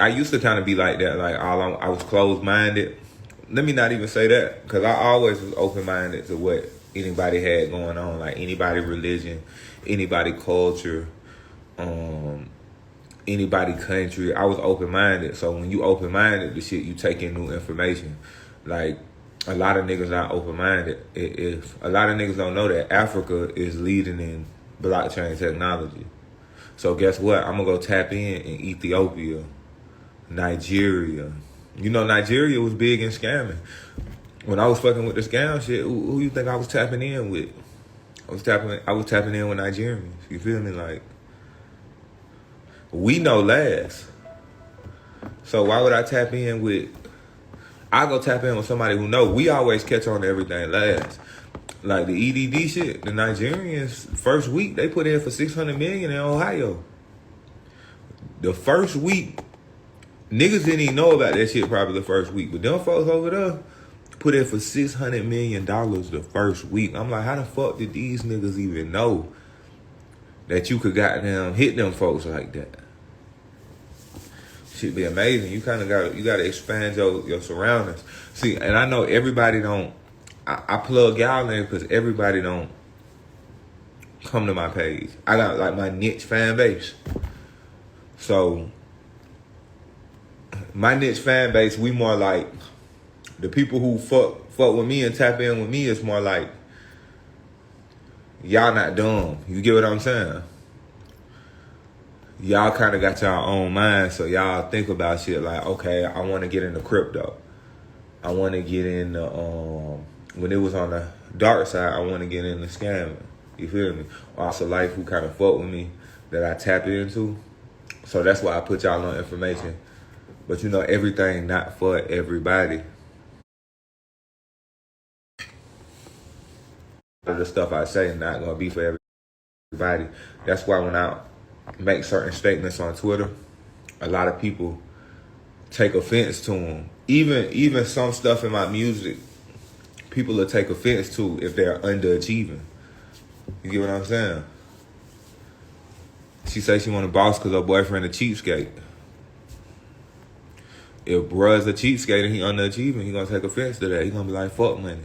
I used to kind of be like that. Like I was closed-minded. Let me not even say that, because I always was open-minded to what anybody had going on, like anybody religion, anybody culture, anybody country. I was open-minded. So when you open-minded, the shit, you take in new information. Like, a lot of niggas not open-minded. If a lot of niggas don't know that Africa is leading in blockchain technology. So guess what? I'm gonna go tap in Ethiopia, Nigeria. You know, Nigeria was big in scamming. When I was fucking with the scam shit, who you think I was tapping in with? I was tapping in with Nigerians. You feel me? Like, we know last. So why would I tap in with? I go tap in with somebody who know. We always catch on to everything last. Like the EDD shit, the Nigerians first week they put in for 600 million in Ohio. The first week, niggas didn't even know about that shit probably the first week, but them folks over there put in for $600 million the first week. I'm like, how the fuck did these niggas even know that you could goddamn hit them folks like that? Shit be amazing. You kind of gotta expand your surroundings. See, and I know everybody don't. I plug y'all in because everybody don't come to my page. I got like my niche fan base. So my niche fan base, we more like the people who fuck with me and tap in with me is more like y'all not dumb. You get what I'm saying? Y'all kind of got your own mind, so y'all think about shit like, okay, I want to get into crypto. I want to get into when it was on the dark side, I want to get into scamming. You feel me? Also, life who kind of fuck with me that I tap into. So that's why I put y'all on information. But you know, everything not for everybody. The stuff I say not gonna be for everybody. That's why when I make certain statements on Twitter, a lot of people take offense to them. Even some stuff in my music, people will take offense to if they're underachieving. You get what I'm saying? She say she want a boss because her boyfriend a cheapskate. If bruh's a cheapskate and he underachieving, he gonna take offense to that. He gonna be like, fuck money.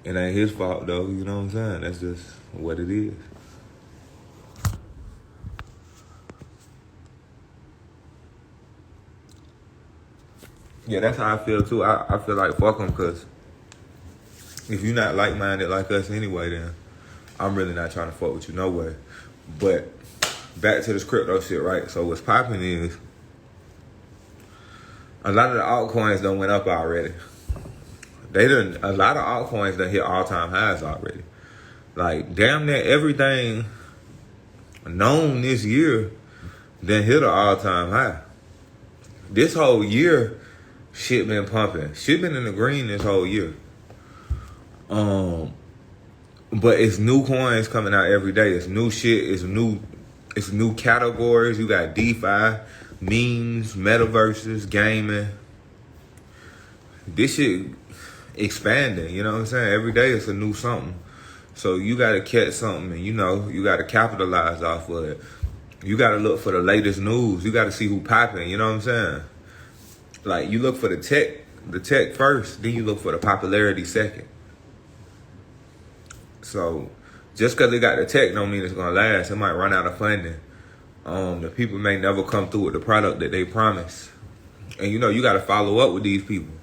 It ain't his fault though, you know what I'm saying? That's just what it is. Yeah, that's how I feel too. I feel like fuck them, because if you're not like-minded like us anyway, then I'm really not trying to fuck with you no way. But back to this crypto shit, right? So what's popping is a lot of the altcoins done went up already. A lot of altcoins done hit all-time highs already. Like, damn near everything known this year done hit an all-time high. This whole year, shit been pumping. Shit been in the green this whole year. But it's new coins coming out every day. It's new shit. It's new categories. You got DeFi, memes, metaverses, gaming. This shit expanding, you know what I'm saying? Every day it's a new something. So you gotta catch something and you know, you gotta capitalize off of it. You gotta look for the latest news. You gotta see who popping, you know what I'm saying? Like, you look for the tech first, then you look for the popularity second. So just because they got the tech don't mean it's gonna last. It might run out of funding. The people may never come through with the product that they promise. And you know, you gotta follow up with these people.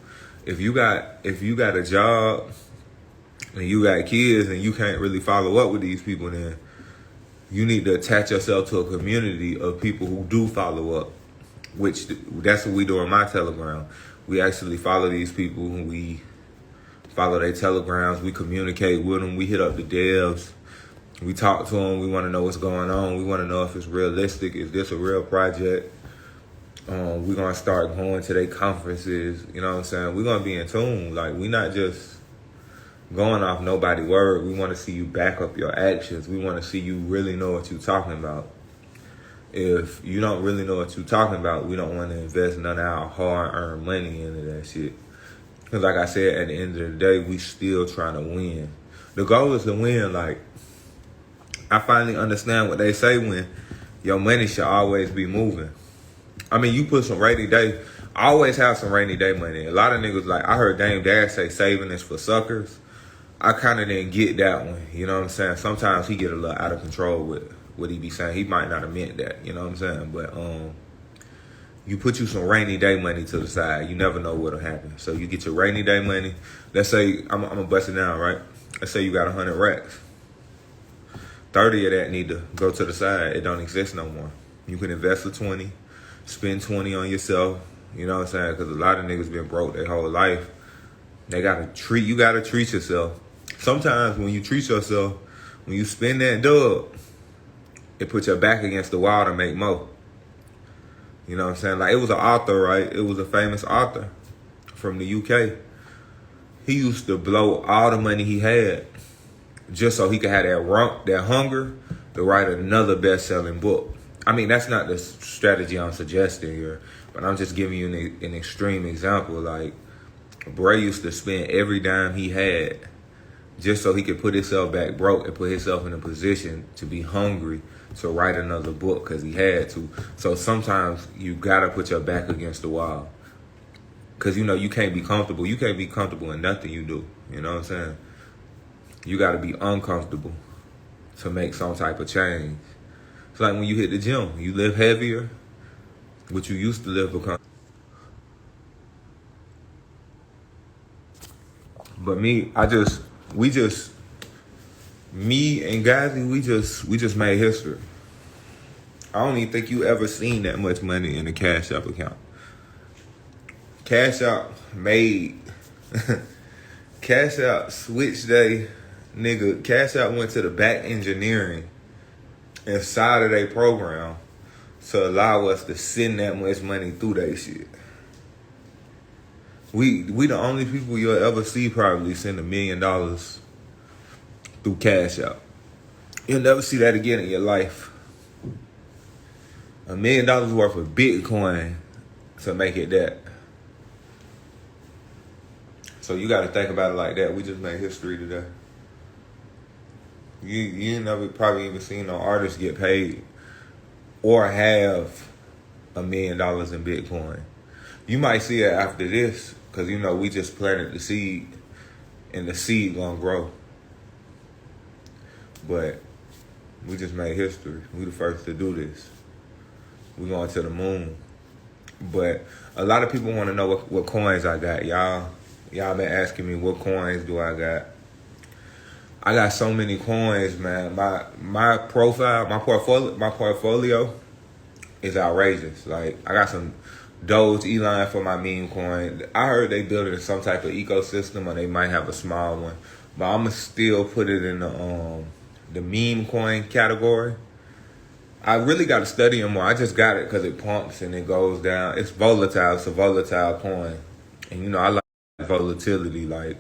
If you got a job and you got kids and you can't really follow up with these people, then you need to attach yourself to a community of people who do follow up, which that's what we do on my Telegram. We actually follow these people, we follow their Telegrams, we communicate with them, we hit up the devs, we talk to them, we want to know what's going on, we want to know if it's realistic, is this a real project? We're going to start going to their conferences, you know what I'm saying? We're going to be in tune. Like, we not just going off nobody's word. We want to see you back up your actions. We want to see you really know what you're talking about. If you don't really know what you're talking about, we don't want to invest none of our hard-earned money into that shit. Because like I said, at the end of the day, we still trying to win. The goal is to win. Like, I finally understand what they say when Your money should always be moving. I mean, you put some rainy day. I always have some rainy day money. A lot of niggas, like, I heard Dame Dash say saving is for suckers. I kind of didn't get that one. You know what I'm saying? Sometimes he get a little out of control with what he be saying. He might not have meant that. You know what I'm saying? But you put you some rainy day money to the side. You never know what'll happen. So you get your rainy day money. Let's say, I'm going to bust it down, right? Let's say you got 100 racks. 30 of that need to go to the side. It don't exist no more. You can invest the 20, spend 20 on yourself. You know what I'm saying? Because a lot of niggas been broke their whole life. You gotta treat yourself. Sometimes when you treat yourself, when you spend that dub, it puts your back against the wall to make more. You know what I'm saying? Like, it was an author, right? It was a famous author from the UK. He used to blow all the money he had just so he could have that hunger to write another best-selling book. I mean, that's not the strategy I'm suggesting here, but I'm just giving you an extreme example. Like, Bray used to spend every dime he had just so he could put himself back broke and put himself in a position to be hungry to write another book because he had to. So sometimes you gotta put your back against the wall because, you know, you can't be comfortable. You can't be comfortable in nothing you do. You know what I'm saying? You got to be uncomfortable to make some type of change. It's like when you hit the gym, you live heavier, what you used to live become. But me and Gazi, we just made history. I don't even think you ever seen that much money in a Cash App account. Cash App made Cash App switch day. Nigga, Cash App went to the back engineering inside of their program to allow us to send that much money through that shit. We the only people you'll ever see probably send $1 million through Cash App. You'll never see that again in your life. $1 million worth of Bitcoin to make it that. So you got to think about it like that. We just made history today. You ain't never probably even seen no artist get paid or have $1 million in Bitcoin. You might see it after this because, you know, we just planted the seed and the seed gonna grow. But we just made history. We the first to do this. We going to the moon. But a lot of people want to know what coins I got. Y'all been asking me what coins do I got. I got so many coins, man. My portfolio is outrageous. Like, I got some Doge Elon for my meme coin. I heard they building some type of ecosystem, or they might have a small one. But I'ma still put it in the meme coin category. I really got to study them more. I just got it because it pumps and it goes down. It's volatile. It's a volatile coin, and you know I like volatility. Like,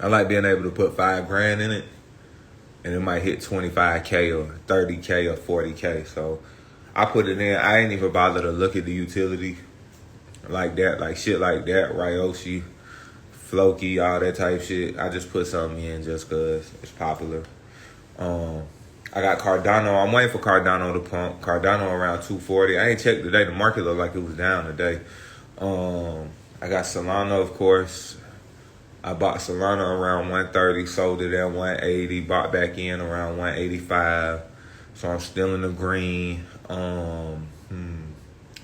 I like being able to put $5,000 in it, and it might hit 25K or 30K or 40K. So I put it in. I ain't even bother to look at the utility like that, like shit like that, Ryoshi, Floki, all that type shit. I just put something in just cause it's popular. I got Cardano. I'm waiting for Cardano to pump. Cardano around 240. I ain't checked today. The market looked like it was down today. I got Solana, of course. I bought Solana around 130, sold it at 180, bought back in around 185. So I'm still in the green.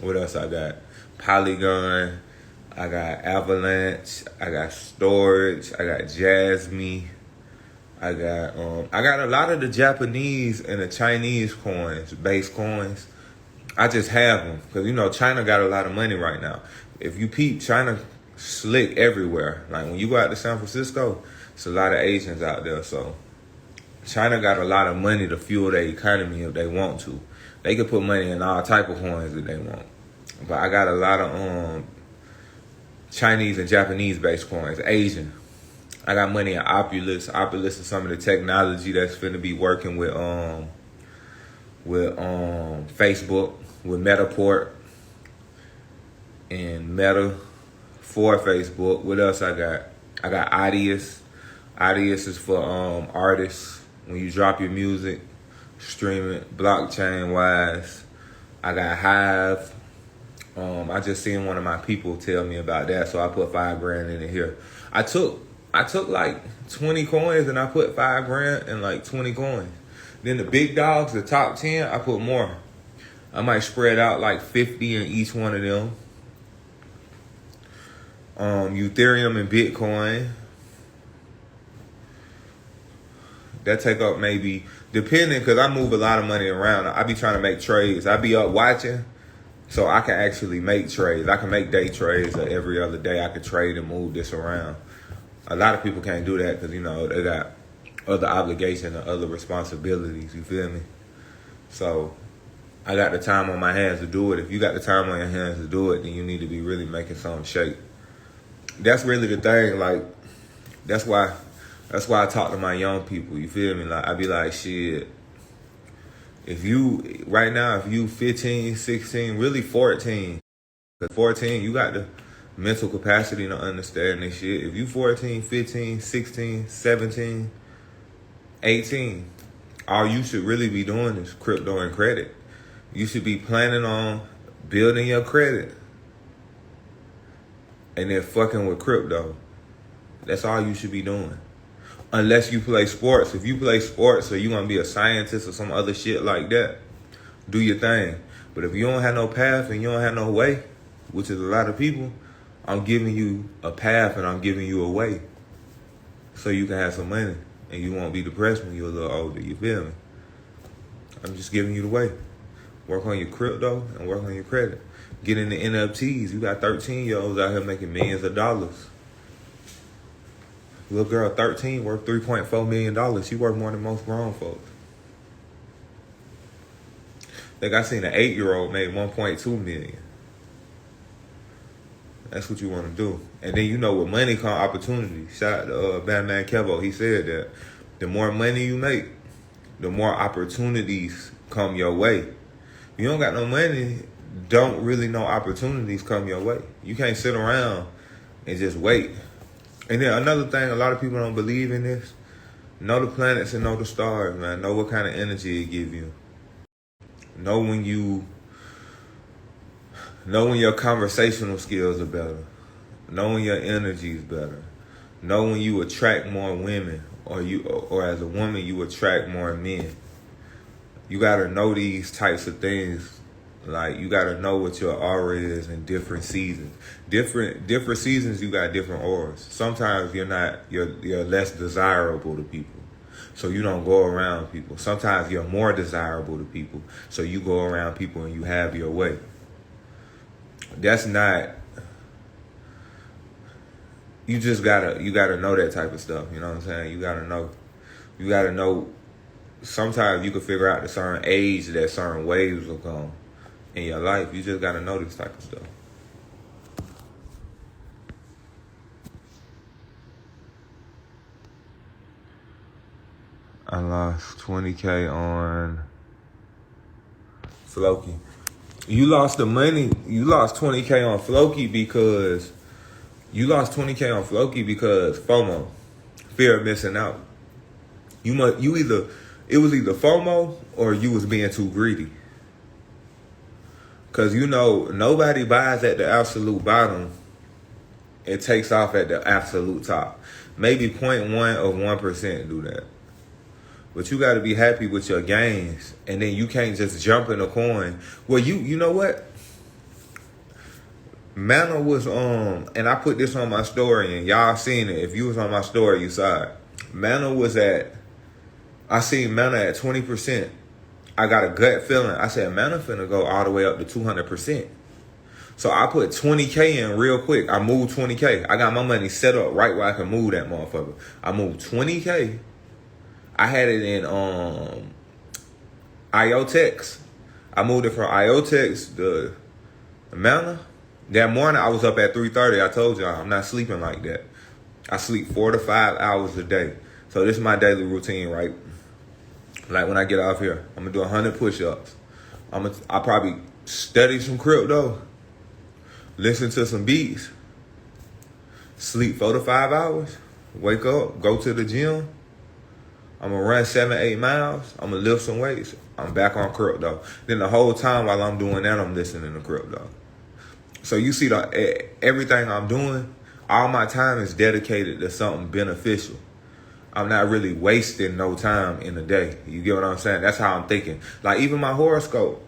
What else I got? Polygon. I got Avalanche. I got Storage. I got Jasmine. I got a lot of the Japanese and the Chinese coins, base coins. I just have them because, you know, China got a lot of money right now. If you peep, China slick everywhere. Like, when you go out to San Francisco, it's a lot of Asians out there. So China got a lot of money to fuel their economy if they want to. They can put money in all type of coins that they want. But I got a lot of Chinese and Japanese based coins, Asian. I got money in Opulus. Opulus is some of the technology that's finna be working with Facebook, with Metaport and Meta for Facebook. What else I got? I got Audius. Audius is for artists. When you drop your music, streaming, blockchain wise. I got Hive. I just seen one of my people tell me about that, so I put $5,000 in it here. I took like 20 coins and I put $5,000 in like 20 coins. Then the big dogs, the top 10, I put more. I might spread out like 50 in each one of them. Ethereum and Bitcoin. That take up maybe, depending, because I move a lot of money around. I be trying to make trades. I be up watching, so I can actually make trades. I can make day trades every other day. I can trade and move this around. A lot of people can't do that because, you know, they got other obligations and other responsibilities. You feel me? So I got the time on my hands to do it. If you got the time on your hands to do it, then you need to be really making some shape. That's really the thing. Like, that's why I talk to my young people. You feel me? Like, I be like, shit, if you, right now, if you 15, 16, really 14, because 14, you got the mental capacity to understand this shit. If you 14, 15, 16, 17, 18, all you should really be doing is crypto and credit. You should be planning on building your credit and then fucking with crypto. That's all you should be doing. Unless you play sports. If you play sports or you want to be a scientist or some other shit like that, do your thing. But if you don't have no path and you don't have no way, which is a lot of people, I'm giving you a path and I'm giving you a way so you can have some money and you won't be depressed when you're a little older. You feel me? I'm just giving you the way. Work on your crypto and work on your credit. Get into NFTs. You got 13-year-olds out here making millions of dollars. Little girl, 13, worth $3.4 million. She worth more than most grown folks. Like, I seen an 8-year-old made $1.2 million. That's what you want to do. And then, you know, with money come opportunity. Shout out to Batman Kevo. He said that the more money you make, the more opportunities come your way. If you don't got no money, don't really know opportunities come your way. You can't sit around and just wait. And then another thing, a lot of people don't believe in this. Know the planets and know the stars, man. Know what kind of energy it give you. Know when your conversational skills are better. Know when your energy is better. Know when you attract more women, or as a woman you attract more men. You gotta know these types of things. Like, you gotta know what your aura is in different seasons. Different seasons, you got different auras. Sometimes you're less desirable to people, so you don't go around people. Sometimes you're more desirable to people, so you go around people and you have your way. That's not. You gotta know that type of stuff. You know what I'm saying? You gotta know. Sometimes you can figure out at a certain age that certain waves will come in your life. You just gotta know this type of stuff. I lost 20K on Floki. You lost the money. You lost 20K on Floki because FOMO, fear of missing out. It was either FOMO or you was being too greedy. Cause you know nobody buys at the absolute bottom. It takes off at the absolute top. Maybe 0.1 of 1% do that. But you got to be happy with your gains, and then you can't just jump in a coin. Well, you know what? Mana was and I put this on my story, and y'all seen it. If you was on my story, you saw it. I seen Mana at 20%. I got a gut feeling. I said, Mana finna go all the way up to 200%. So I put 20K in real quick. I moved 20K. I got my money set up right where I can move that motherfucker. I moved 20K. I had it in IOTEX. I moved it from IOTEX to Mana. That morning I was up at 3:30. I told y'all I'm not sleeping like that. I sleep 4 to 5 hours a day. So this is my daily routine, right? Like when I get off here, I'm gonna do 100 push-ups. I'll probably study some crypto, listen to some beats, sleep 4 to 5 hours, wake up, go to the gym, I'm gonna run 7-8 miles. I'm gonna lift some weights. I'm back on crypto. Then the whole time while I'm doing that, I'm listening to crypto. So you see, everything I'm doing, all my time is dedicated to something beneficial. I'm not really wasting no time in the day. You get what I'm saying? That's how I'm thinking. Like even my horoscope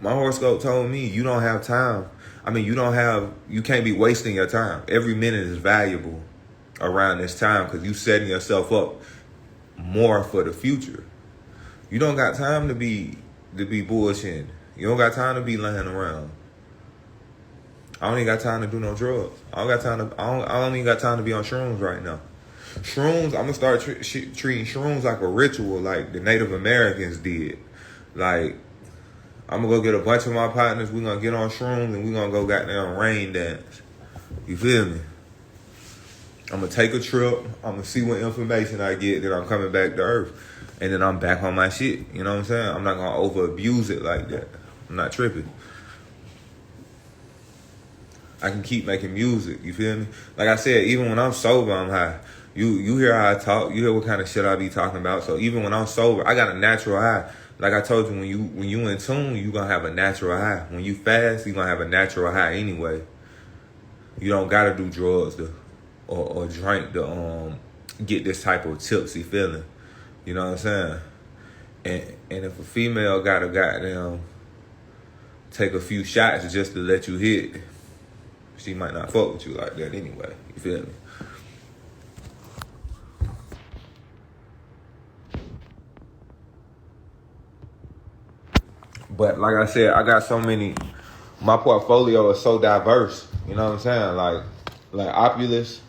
told me you don't have time. I mean, you can't be wasting your time. Every minute is valuable around this time because you setting yourself up more for the future. You don't got time to be bullshitting. You don't got time to be laying around. I don't even got time to do no drugs. I don't even got time to be on shrooms right now. Shrooms, I'm gonna start treating shrooms like a ritual, like the Native Americans did. Like, I'm gonna go get a bunch of my partners. We're gonna get on shrooms and we're gonna go goddamn rain dance. You feel me? I'm gonna take a trip. I'm gonna see what information I get. Then I'm coming back to Earth, and then I'm back on my shit. You know what I'm saying? I'm not gonna over abuse it like that. I'm not tripping. I can keep making music. You feel me? Like I said, even when I'm sober, I'm high. You hear how I talk. You hear what kind of shit I be talking about. So even when I'm sober, I got a natural high. Like I told you, when you in tune, you gonna have a natural high. When you fast, you gonna have a natural high anyway. You don't gotta do drugs or drink to get this type of tipsy feeling. You know what I'm saying? And if a female gotta goddamn take a few shots just to let you hit, she might not fuck with you like that anyway. You feel me? But like I said, I got so many. My portfolio is so diverse. You know what I'm saying? Like Opulus,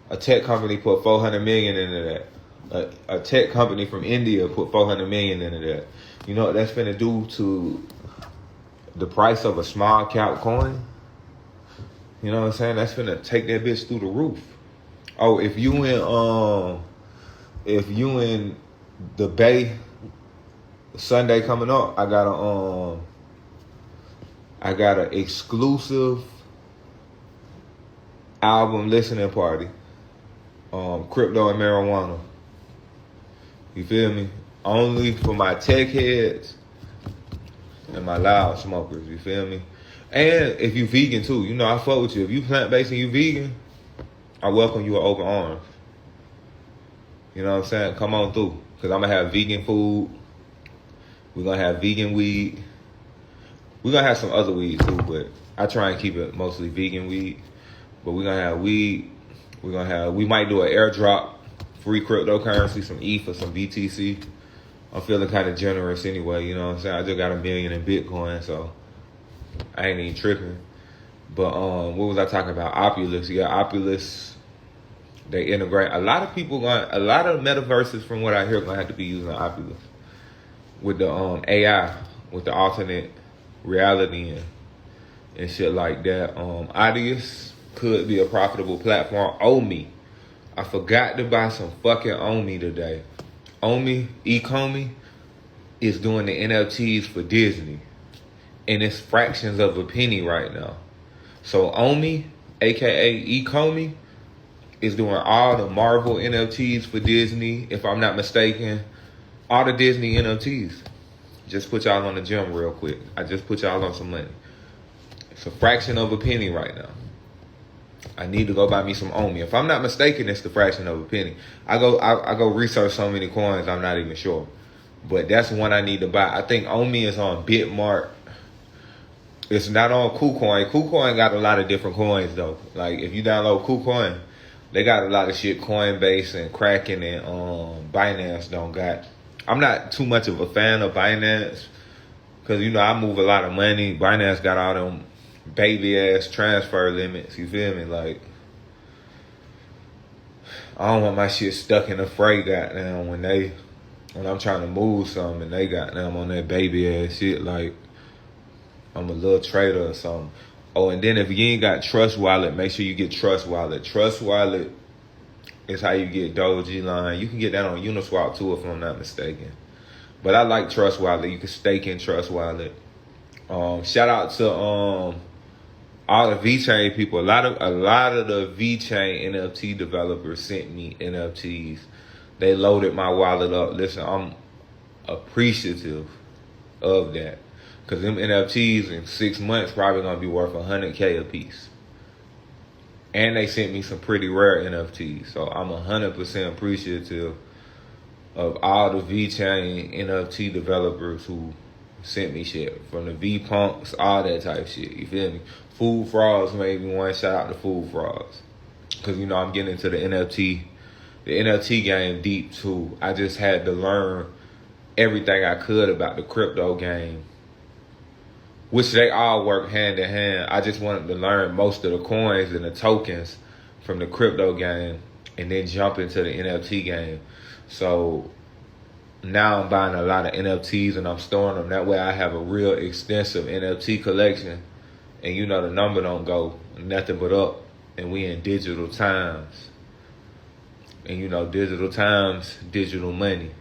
a tech company put 400 million into that. A tech company from India put 400 million into that. You know what that's finna do to the price of a small cap coin? You know what I'm saying? That's finna take that bitch through the roof. Oh, if you in the Bay Sunday coming up, I got an exclusive album listening party. Crypto and marijuana. You feel me? Only for my tech heads and my loud smokers. You feel me? And if you vegan too, you know I fuck with you. If you plant-based and you vegan, I welcome you with open arms. You know what I'm saying? Come on through. Because I'm going to have vegan food. We're going to have vegan weed. We're going to have some other weed too, but I try and keep it mostly vegan weed. But we're going to have weed. We might do an airdrop, free cryptocurrency, some ETH or some BTC. I'm feeling kind of generous anyway, you know what I'm saying? I just got $1 million in Bitcoin, so I ain't even tripping. But what was I talking about? Opulus. Yeah, Opulus. They integrate. A lot of metaverses from what I hear gonna have to be using Opulus. With the AI, with the alternate reality and shit like that. Audius could be a profitable platform. Omi. I forgot to buy some fucking Omi today. Ecomi is doing the NFTs for Disney. And it's fractions of a penny right now. So Omi, aka Ecomi, is doing all the Marvel NFTs for Disney, if I'm not mistaken. All the Disney NFTs. Just put y'all on the gym real quick. I just put y'all on some money. It's a fraction of a penny right now. I need to go buy me some Omi. If I'm not mistaken, it's the fraction of a penny. I go research so many coins, I'm not even sure. But that's one I need to buy. I think Omi is on Bitmart. It's not on KuCoin. KuCoin got a lot of different coins though. Like if you download KuCoin, they got a lot of shit Coinbase and Kraken and Binance don't got. I'm not too much of a fan of Binance because, you know, I move a lot of money. Binance got all them baby-ass transfer limits, you feel me? Like, I don't want my shit stuck in a freight, goddamn, when I'm trying to move something and they goddamn on that baby-ass shit, like, I'm a little trader or something. Oh, and then if you ain't got Trust Wallet, make sure you get Trust Wallet. Trust Wallet is how you get Doji Line. You can get that on Uniswap too, if I'm not mistaken. But I like Trust Wallet. You can stake in Trust Wallet. Shout out to all the VeChain people. A lot of the VeChain NFT developers sent me NFTs They loaded my wallet up. Listen, I'm appreciative of that. Cause them NFTs in 6 months probably gonna be worth 100K a piece. And they sent me some pretty rare NFTs. So I'm 100% appreciative of all the VChain NFT developers who sent me shit. From the V Punks, all that type shit. You feel me? Food Frogs made me one. Shout out to Food Frogs. Cause you know I'm getting into the NFT game deep too. I just had to learn everything I could about the crypto game, which they all work hand in hand. I just wanted to learn most of the coins and the tokens from the crypto game and then jump into the NFT game. So now I'm buying a lot of NFTs and I'm storing them. That way I have a real extensive NFT collection. And you know the number don't go nothing but up. And we in digital times. And you know digital times, digital money.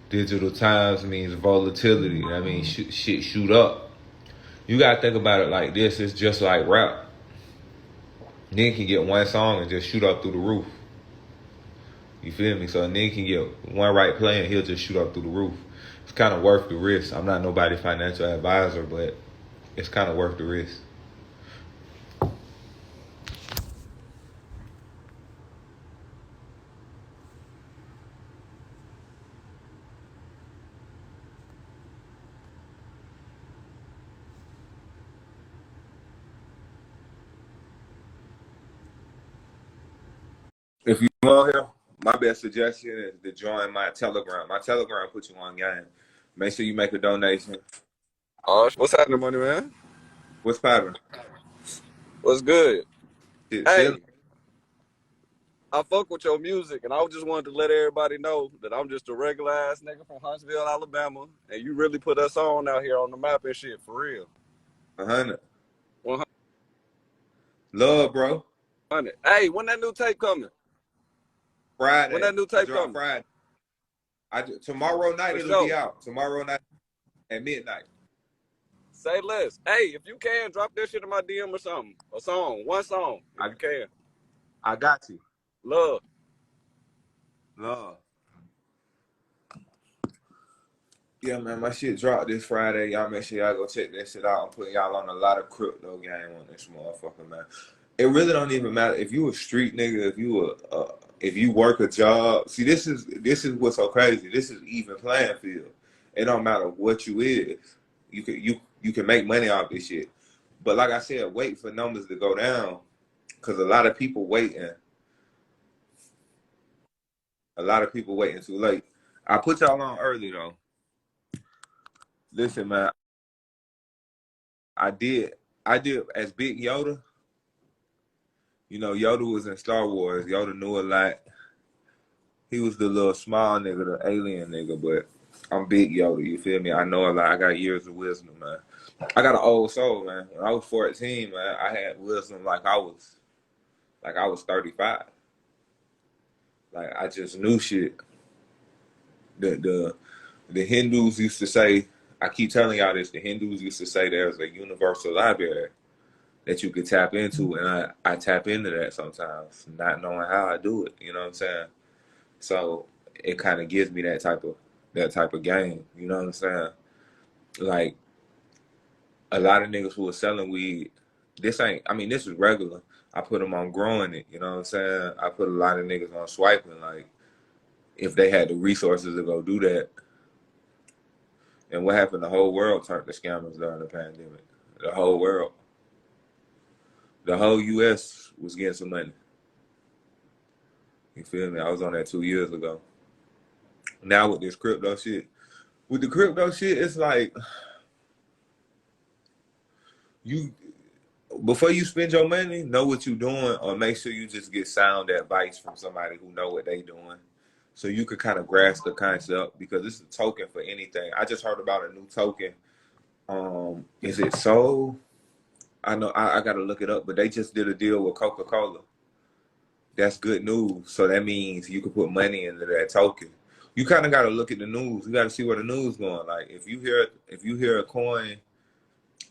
Digital times means volatility. That means shit shoot up. You gotta think about it like this. It's just like rap. Nigga can get one song and just shoot up through the roof. You feel me? So a nigga can get one right play and he'll just shoot up through the roof. It's kind of worth the risk. I'm not nobody's financial advisor, but it's kind of worth the risk. If you on here, my best suggestion is to join my Telegram. My Telegram puts you on game. Make sure you make a donation. What's happening, money man? What's poppin'? What's good? Shit, Hey, chillin'. I fuck with your music, and I just wanted to let everybody know that I'm just a regular ass nigga from Huntsville, Alabama, and you really put us on out here on the map and shit for real. 100. 100. Love, bro. Hey, when that new tape coming? Friday. When that new I tape drop coming? Friday. Tomorrow night For it'll be sure. out. Tomorrow night at midnight. Say less. Hey, if you can, drop that shit in my DM or something. A song, one song, if you can. I got you. Love. Love. Yeah, man, my shit dropped this Friday. Y'all make sure y'all go check that shit out. I'm putting y'all on a lot of crypto game on this motherfucker, man. It really don't even matter if you a street nigga, if you work a job. See, this is what's so crazy. This is even playing field. It don't matter what you is. You can make money off this shit. But like I said, wait for numbers to go down, because a lot of people waiting. A lot of people waiting too late. I put y'all on early though. Listen, man, I did as Big Yoda. You know, Yoda was in Star Wars. Yoda knew a lot. He was the little small nigga, the alien nigga, but I'm Big Yoda, you feel me? I know a lot. I got years of wisdom, man. I got an old soul, man. When I was 14, man, I had wisdom like I was 35. Like I just knew shit. The Hindus used to say, I keep telling y'all this, the Hindus used to say there's a universal library that you could tap into, and I tap into that sometimes, not knowing how I do it. You know what I'm saying? So it kind of gives me that type of game. You know what I'm saying? Like a lot of niggas who are selling weed, this is regular. I put them on growing it. You know what I'm saying? I put a lot of niggas on swiping. Like if they had the resources to go do that. And what happened? The whole world turned to scammers during the pandemic. The whole world. The whole U.S. was getting some money. You feel me? I was on that 2 years ago. Now with this crypto shit, it's like you, before you spend your money, know what you're doing, or make sure you just get sound advice from somebody who know what they doing, so you could kind of grasp the concept, because it's a token for anything. I just heard about a new token. Is it Soul? I know I gotta look it up, but they just did a deal with Coca-Cola. That's good news. So that means you can put money into that token. You kind of gotta look at the news. You gotta see where the news going. Like if you hear a coin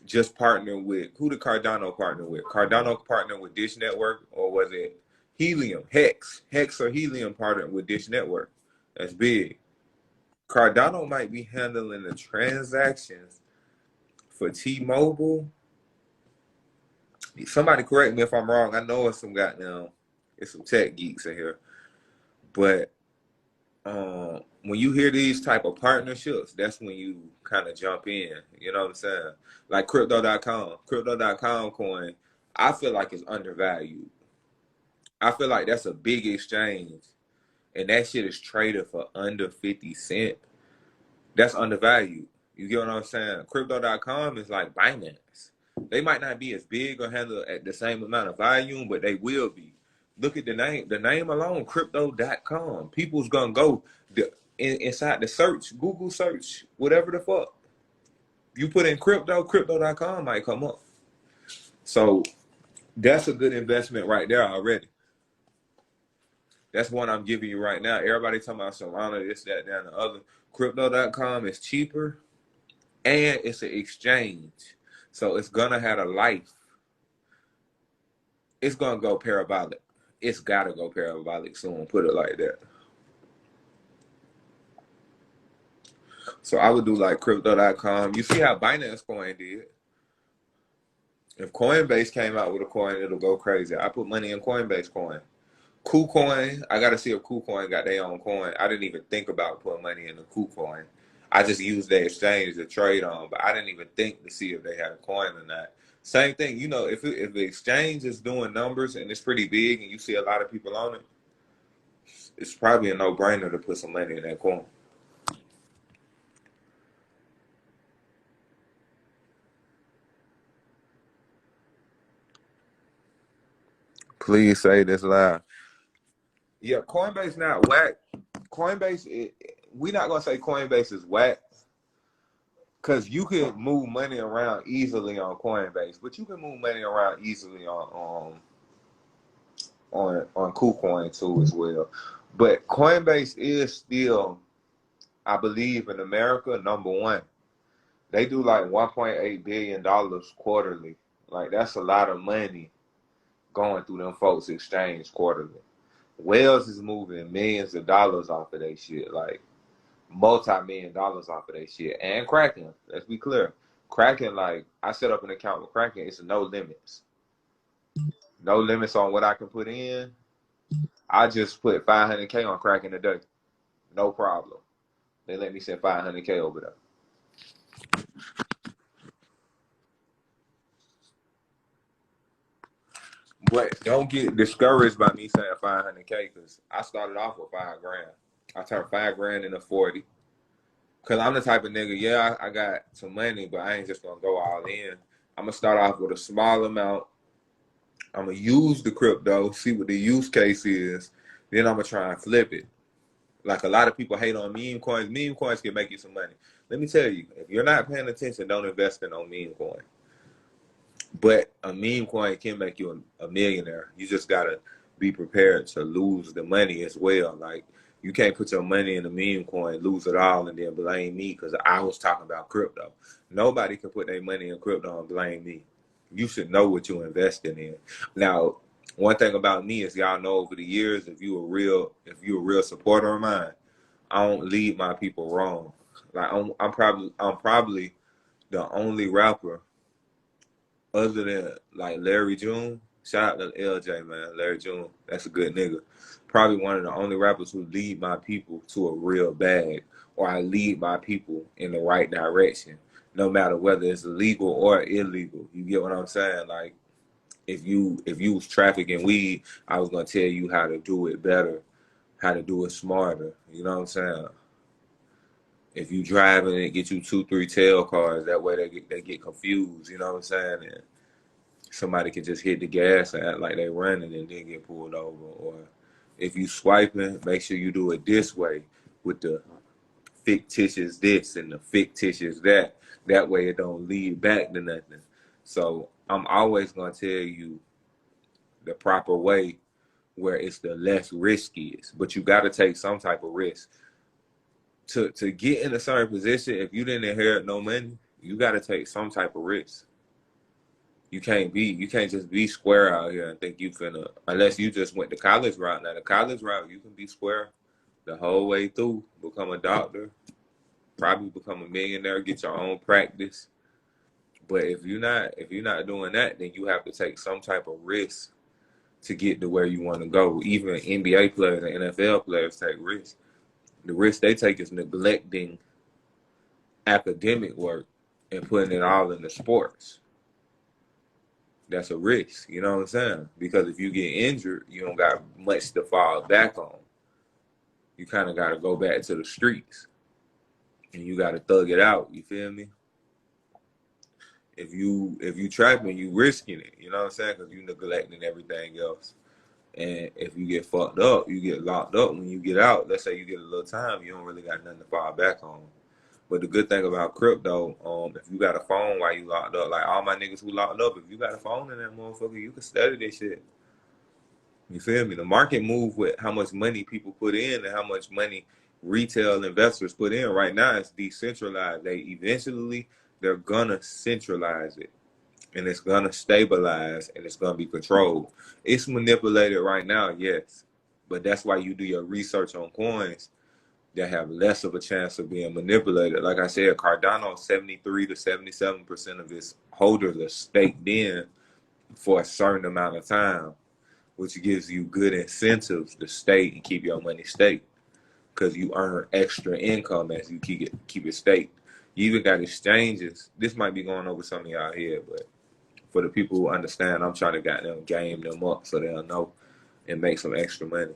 just partner with, who did Cardano partner with? Cardano partnered with Dish Network, or was it Helium, Hex or Helium partnered with Dish Network. That's big. Cardano might be handling the transactions for T-Mobile. Somebody correct me if I'm wrong. I know it's some tech geeks in here, but when you hear these type of partnerships, that's when you kind of jump in. You know what I'm saying? Like Crypto.com coin, I feel like it's undervalued. I feel like that's a big exchange, and that shit is traded for under 50 cents. That's undervalued. You get what I'm saying? Crypto.com is like Binance. They might not be as big or handle at the same amount of volume, but they will be. Look at the name. The name alone, Crypto.com. People's gonna go inside the search, Google search, whatever the fuck. You put in Crypto.com might come up. So that's a good investment right there already. That's one I'm giving you right now. Everybody talking about Solana, this, that, and the other. Crypto.com is cheaper and it's an exchange. So it's gonna have a life. It's gonna go parabolic. It's gotta go parabolic soon, put it like that. So I would do like Crypto.com. You see how Binance Coin did. If Coinbase came out with a coin, it'll go crazy. I put money in Coinbase coin. KuCoin, I gotta see if KuCoin got their own coin. I didn't even think about putting money in the KuCoin. I just used their exchange to trade on, but I didn't even think to see if they had a coin or not. Same thing, you know, if the exchange is doing numbers and it's pretty big and you see a lot of people on it, it's probably a no-brainer to put some money in that coin. Please say this loud. Yeah, Coinbase not whack. Coinbase, we not gonna say Coinbase is whack because you can move money around easily on Coinbase, but you can move money around easily on KuCoin too as well. But Coinbase is still, I believe, in America, number one. They do like $1.8 billion quarterly. Like that's a lot of money going through them folks' exchange quarterly. Wells is moving millions of dollars off of their shit, like multi-million dollars off of their shit. And Kraken, let's be clear. Kraken, like I set up an account with Kraken, it's no limits. No limits on what I can put in. I just put 500K on Kraken a day. No problem. They let me send 500K over there. But don't get discouraged by me saying 500K because I started off with $5,000. I turned $5,000 into 40. Cause I'm the type of nigga, yeah, I got some money, but I ain't just gonna go all in. I'm gonna start off with a small amount. I'm gonna use the crypto, see what the use case is. Then I'm gonna try and flip it. Like a lot of people hate on meme coins. Meme coins can make you some money. Let me tell you, if you're not paying attention, don't invest in no meme coin. But a meme coin can make you a millionaire. You just gotta be prepared to lose the money as well. Like you can't put your money in a meme coin, lose it all, and then blame me because I was talking about crypto. Nobody can put their money in crypto and blame me. You should know what you're investing in. Now, one thing about me is y'all know over the years, if you're a real supporter of mine, I don't lead my people wrong. Like I'm probably the only rapper other than like Larry June. Shout out to LJ, man. Larry June, that's a good nigga. Probably one of the only rappers who lead my people to a real bag, or I lead my people in the right direction, no matter whether it's legal or illegal. You get what I'm saying? Like if you was trafficking weed, I was gonna tell you how to do it better, how to do it smarter. You know what I'm saying? If you driving and get you 2-3 tail cars, that way they get confused. You know what I'm saying? And somebody can just hit the gas and act like they running and then get pulled over. Or if you swiping, make sure you do it this way with the fictitious this and the fictitious that. That way it don't lead back to nothing. So I'm always gonna tell you the proper way where it's the less riskiest, but you got to take some type of risk to get in a certain position. If you didn't inherit no money, you got to take some type of risk. You can't just be square out here and think you finna, unless you just went the college route. Now the college route, you can be square the whole way through, become a doctor, probably become a millionaire, get your own practice. But if you're not doing that, then you have to take some type of risk to get to where you want to go. Even NBA players and NFL players take risks. The risk they take is neglecting academic work and putting it all into sports. That's a risk, you know what I'm saying? Because if you get injured, you don't got much to fall back on. You kind of got to go back to the streets and you got to thug it out. You feel me? If you trapping, you risking it. You know what I'm saying? Because you neglecting everything else. And if you get fucked up, you get locked up. When you get out, let's say you get a little time, you don't really got nothing to fall back on. But the good thing about crypto, if you got a phone while you locked up, like all my niggas who locked up, if you got a phone in that motherfucker, you can study this shit. You feel me? The market move with how much money people put in and how much money retail investors put in. Right now, it's decentralized. They're gonna centralize it, and it's gonna stabilize, and it's gonna be controlled. It's manipulated right now, yes, but that's why you do your research on coins that have less of a chance of being manipulated. Like I said, Cardano, 73 to 77% of its holders are staked in for a certain amount of time, which gives you good incentives to stay and keep your money staked because you earn extra income as you keep it staked. You even got exchanges. This might be going over some of y'all here, but for the people who understand, I'm trying to get them game them up so they'll know and make some extra money.